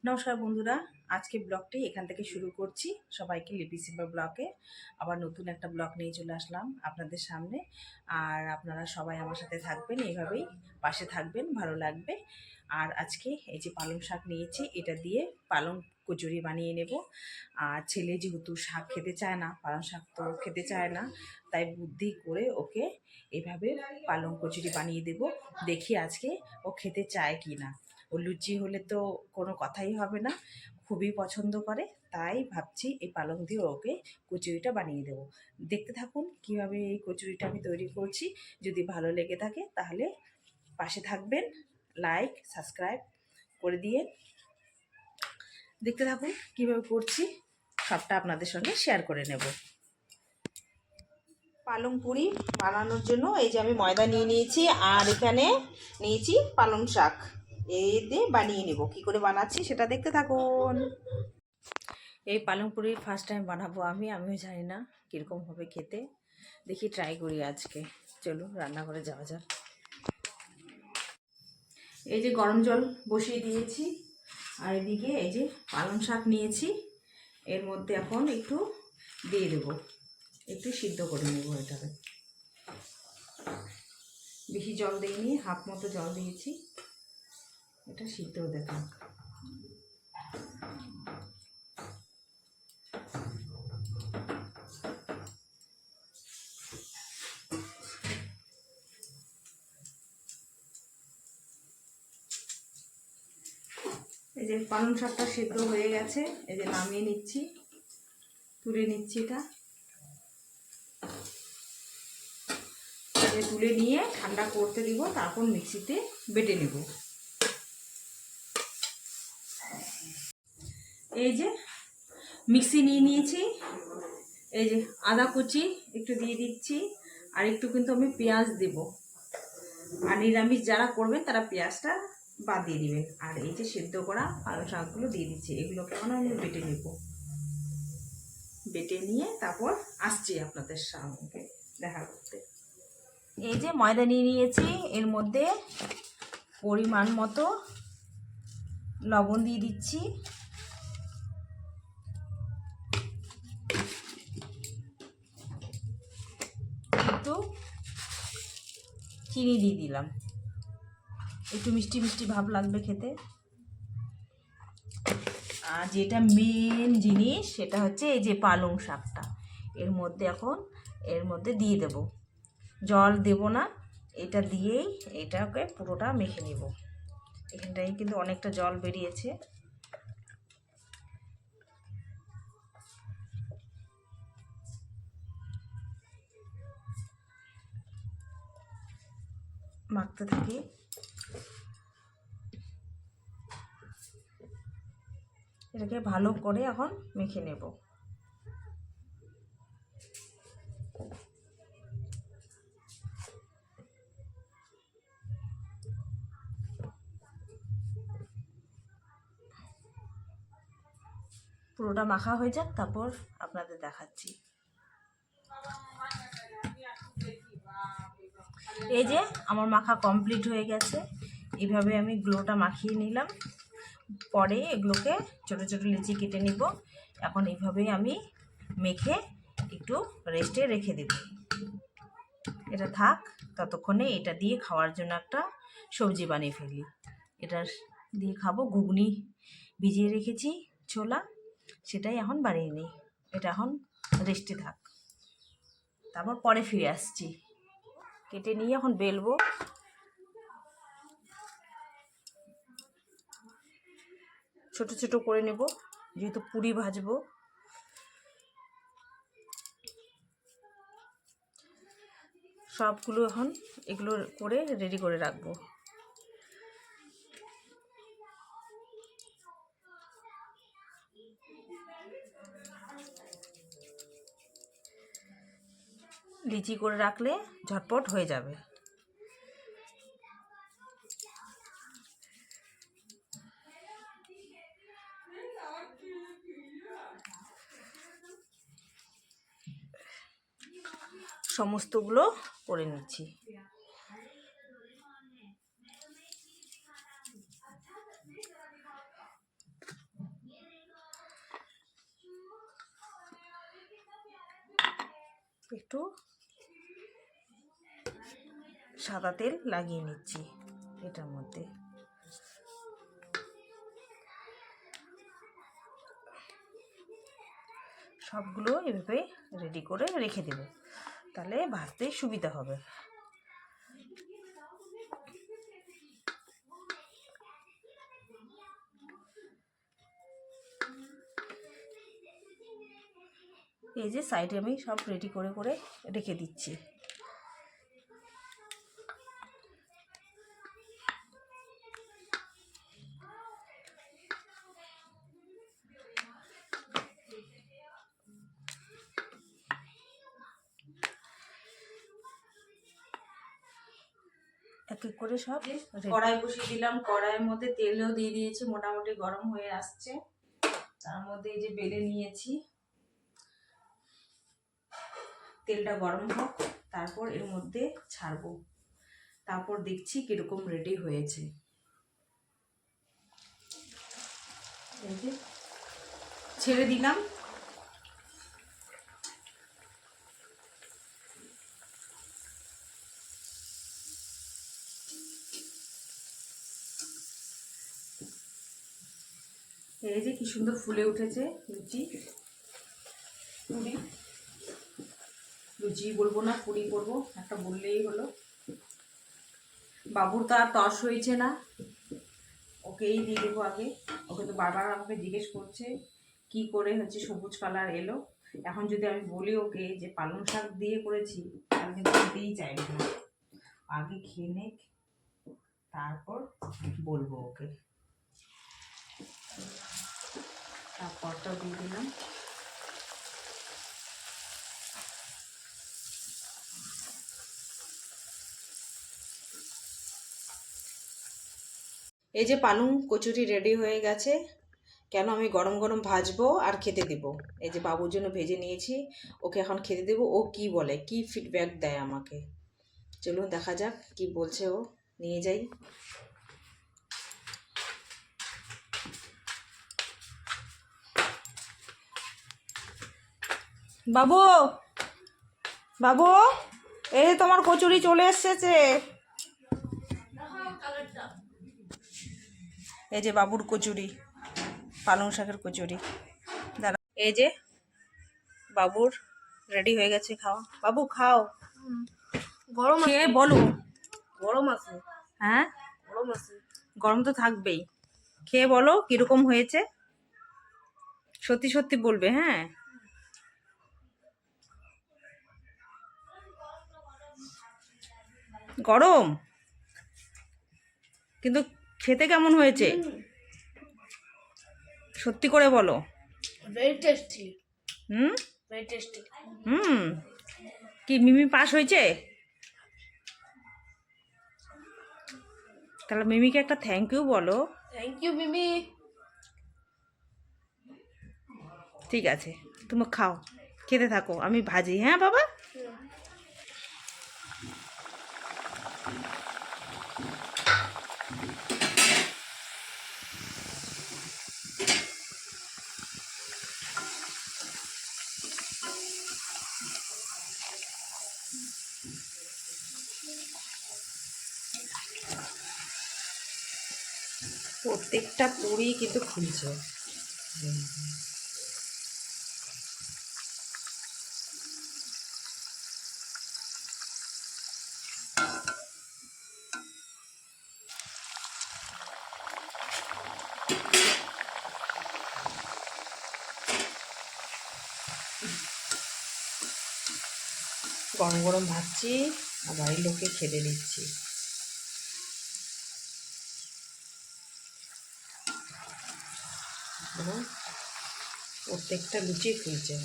নমস্কার বন্ধুরা, আজকে ব্লগটি এখান থেকে শুরু করছি। সবাইকে লিপি সিম্বা ব্লগে আবার নতুন একটা ব্লগ নিয়ে চলে আসলাম আপনাদের সামনে। আর আপনারা সবাই আমার সাথে থাকবেন, এইভাবেই পাশে থাকবেন, ভালো লাগবে। আর আজকে এই যে পালং শাক নিয়েছি, এটা দিয়ে পালং কচুরি বানিয়ে নেব। আর ছেলে যেহেতু শাক খেতে চায় না, পালং শাক তো খেতে চায় না, তাই বুদ্ধি করে ওকে এভাবে পালং কচুরি বানিয়ে দেব। দেখি আজকে ও খেতে চায় কি না। ও লুচি হলে তো কোনো কথাই হবে না, খুবই পছন্দ করে। তাই ভাবছি এই পালং দিয়ে ওকে কচুরিটা বানিয়ে দেবো। দেখতে থাকুন কিভাবে এই কচুরিটা আমি তৈরি করছি। যদি ভালো লেগে থাকে তাহলে পাশে থাকবেন, লাইক সাবস্ক্রাইব করে দিয়ে দেখতে থাকুন কিভাবে করছি, সবটা আপনাদের সঙ্গে শেয়ার করে নেব। পালং পুরি বানানোর জন্য এই যে আমি ময়দা নিয়ে নিয়েছি, আর এখানে নিয়েছি পালং শাক। এই দিয়ে বানিয়ে নেব। কি করে বানাচ্ছি সেটা দেখতে থাকুন। এই পালং পুরি ফার্স্ট টাইম বানাবো আমিও জানি না কীরকম হবে খেতে। দেখি ট্রাই করি আজকে। চলো রান্নাঘরে যাওয়া যাক। এই যে গরম জল বসিয়ে দিয়েছি, আর এদিকে এই যে পালং শাক নিয়েছি, এর মধ্যে এখন একটু দিয়ে দেবো, একটু সিদ্ধ করে নেবো। এটাকে বেশি জল দিইনি, হাফ মতো জল দিয়েছি। এটা সিদ্ধ হতে থাক। এই যে পালং শাকটা সিদ্ধ হয়ে গেছে, এই যে নামিয়ে নিচ্ছি, তুলে নিচ্ছি। এটা তুলে নিয়ে ঠান্ডা করতে দিব, তারপর মিক্সিতে বেটে নেব। এই যে মিক্সি নিয়ে নিয়েছি, এই যে আদা কুচি একটু দিয়ে দিচ্ছি, আর একটু কিন্তু আমি পেঁয়াজ দেব। আর নিরামিষ যারা করবেন তারা পেঁয়াজটা বাদ দিয়ে দিবেন। আর এই যে সেদ্ধ করা পালং শাকগুলো দিয়ে দিচ্ছি, এগুলোকে এখন আমি বেটে নেব। বেটে নিয়ে তারপর আসছি আপনাদের সঙ্গে দেখা করতে। এই যে ময়দা নিয়ে নিয়েছি, এর মধ্যে পরিমাণ মতো লবণ দিয়ে দিচ্ছি, একটু চিনি দিয়ে দিলাম, একটু মিষ্টি মিষ্টি ভাব লাগবে খেতে। আর যেটা মেন জিনিস সেটা হচ্ছে এই যে পালং শাকটা এর মধ্যে দিয়ে দেব। জল দেব না, এটা দিয়েই এটাকে পুরোটা মেখে নেব। এখানটায় কিন্তু অনেকটা জল বেরিয়েছে। মাখতে থাকি। এটাকে ভালো করে এখন মেখে নেব। পুরোটা মাখা হয়ে যাক, তারপর আপনাদের দেখাচ্ছি। এই যে আমার মাখা কমপ্লিট হয়ে গেছে। এইভাবে আমি গ্লোটা মাখিয়ে নিলাম। পরে এগুলোকে ছোট ছোট লিচি কেটে নিব। এখন এইভাবেই আমি মেখে একটু রেস্টে রেখে দেব। এটা থাক, ততক্ষণে এটা দিয়ে খাওয়ার জন্য একটা সবজি বানিয়ে ফেলি। এটা দিয়ে খাবো। ঘুগনি ভিজিয়ে রেখেছি ছোলা, সেটাই এখন বানিয়ে নিই। এটা এখন রেস্টে থাক, তারপর পরে ফিরে আসছি। কেটে নিয়ে এখন বেলবো। ছোট ছোট করে নেব, যেহেতু পুরি ভাজবো। সবগুলো এখন এগুলো করে রেডি করে রাখবো। লিচি করে রাখলে ঝটপট হয়ে যাবে। সমস্তগুলো করে নিচ্ছি। একটু সাদা তেল লাগিয়ে নিচ্ছি এটার মধ্যে। সবগুলো এভাবে রেডি করে রেখে দেব, তাহলে ভাজতে সুবিধা হবে। এই যে সাইডে আমি সব রেডি করে করে রেখে দিচ্ছি। এক এক করে সব কড়াই বসিয়ে দিলাম, কড়াইয়ের মধ্যে তেলও দিয়ে দিয়েছি, মোটামুটি গরম হয়ে আসছে। তার মধ্যে এই যে বেলে নিয়েছি, তেলটা গরম হোক, তারপর এর মধ্যে ছাড়বো, তারপর দেখছি কিরকম রেডি হয়েছে। এই যে ছেড়ে দিলাম। এই যে কি সুন্দর ফুলে উঠেছে লুচি, পুরি, লুচি বলবো না পুরি বলবো, একটা বললেই হলো। বাবুর তো আর তর্স হয়েছে না, ওকেই দিয়ে দেবো আগে। ওকে তো বারবার আমাকে জিজ্ঞেস করছে কি করে হচ্ছে সবুজ কালার এলো। এখন যদি আমি বলি ওকে যে পালং শাক দিয়ে করেছি, তাহলে কিন্তু দিতেই চাইবে না। আগে খেয়ে নে, তারপর বলবো ওকে। তারপরটাও দিয়ে দিলাম। এই যে পালং কচুরি রেডি হয়ে গেছে। কেন আমি গরম গরম ভাজবো আর খেতে দেব। এই যে বাবুর জন্য ভেজে নিয়েছি, ওকে এখন খেতে দেব। ও কি বলে, কি ফিডব্যাক দেয় আমাকে, চলুন দেখা যাক কি বলছে ও। নিয়ে যাই। বাবু, বাবু, এই তোমার কচুরি চলে এসেছে। এই যে বাবুর কচুরি, পালং শাকের কচুরি। দাঁড়া, এই যে বাবুর রেডি হয়ে গেছে, খাও বাবু খাও। গরম খেয়ে বলো। গরম আছে? হ্যাঁ গরম আছে। গরম তো থাকবেই। খেয়ে বলো কিরকম হয়েছে, সত্যি সত্যি বলবে। হ্যাঁ গরম, কিন্তু খেতে কেমন হয়েছে সত্যি করে বলো। Very tasty. হুম Very tasty. কি মিমি পাস হয়েছে? তাহলে মিমিকে একটা থ্যাংক ইউ বলো। Thank you, Mimi. ঠিক আছে, তুমি খাও, খেতে থাকো, আমি ভাজি। হ্যাঁ বাবা। প্রত্যেকটা পুরি কিন্তু খুলছে। গরম গরম ভাজছি আর বাড়ির লোককে খেতে দিচ্ছি। প্রত্যেকটা লুচি ফুলছে।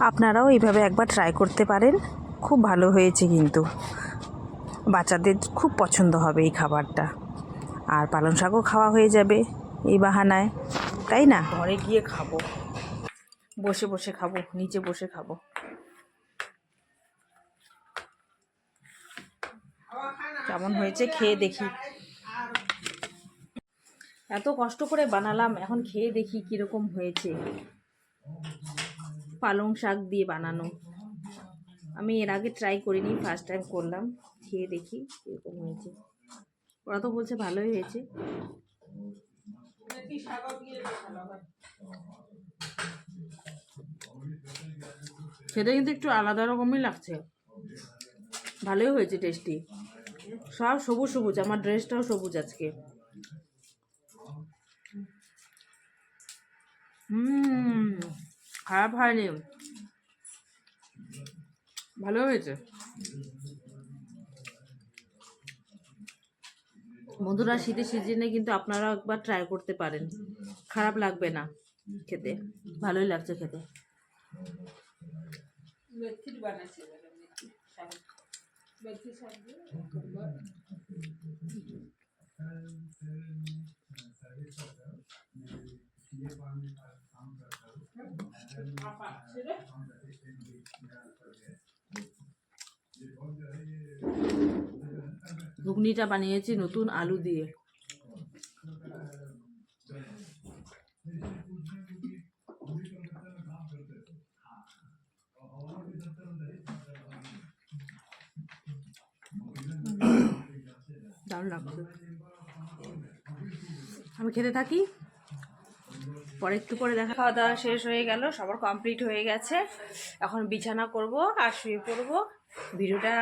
আপনারাও এইভাবে একবার ট্রাই করতে পারেন, খুব ভালো হয়েছে, কিন্তু বাচ্চাদের খুব পছন্দ হবে এই খাবারটা। আর পালং শাকও খাওয়া হয়ে যাবে এই বাহানায়, তাই না? ঘরে গিয়ে খাবো, বসে বসে খাবো, নিচে বসে খাবো। কেমন হয়েছে খেয়ে দেখি। এত কষ্ট করে বানালাম, এখন খেয়ে দেখি কিরকম হয়েছে। পালং শাক দিয়ে বানানো, আমি এর আগে ট্রাই করিনি, ফার্স্ট টাইম করলাম। খেয়ে দেখি কিরকম হয়েছে। ওরা তো বলছে ভালোই হয়েছে। খেতে কিন্তু একটু আলাদা রকমই লাগছে, ভালোই হয়েছে, টেস্টি। সব সবুজ সবুজ, আমার ড্রেসটাও সবুজ আজকে। খারাপ হয়নি, ভালো হয়েছে। বন্ধুরা, শীতের সিজনে কিন্তু আপনারা একবার ট্রাই করতে পারেন, খারাপ লাগবে না খেতে, ভালোই লাগছে খেতে। ঘুগনিটা বানিয়েছি নতুন আলু দিয়ে। দারুণ লাগছে। আমি খেতে থাকি, পরে একটু পরে দেখা। খাওয়া দাওয়া শেষ হয়ে গেল, সবার কমপ্লিট হয়ে গেছে। এখন বিছানা করব আর শুয়ে পড়ব। ভিডিওটা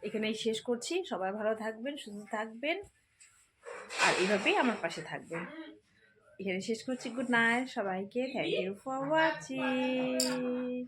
এখানেই শেষ করছি। সবাই ভালো থাকবেন, সুস্থ থাকবেন, আর এইভাবেই আমার পাশে থাকবেন। এখানে শেষ করছি। গুড নাইট সবাইকে। Thank you for watching.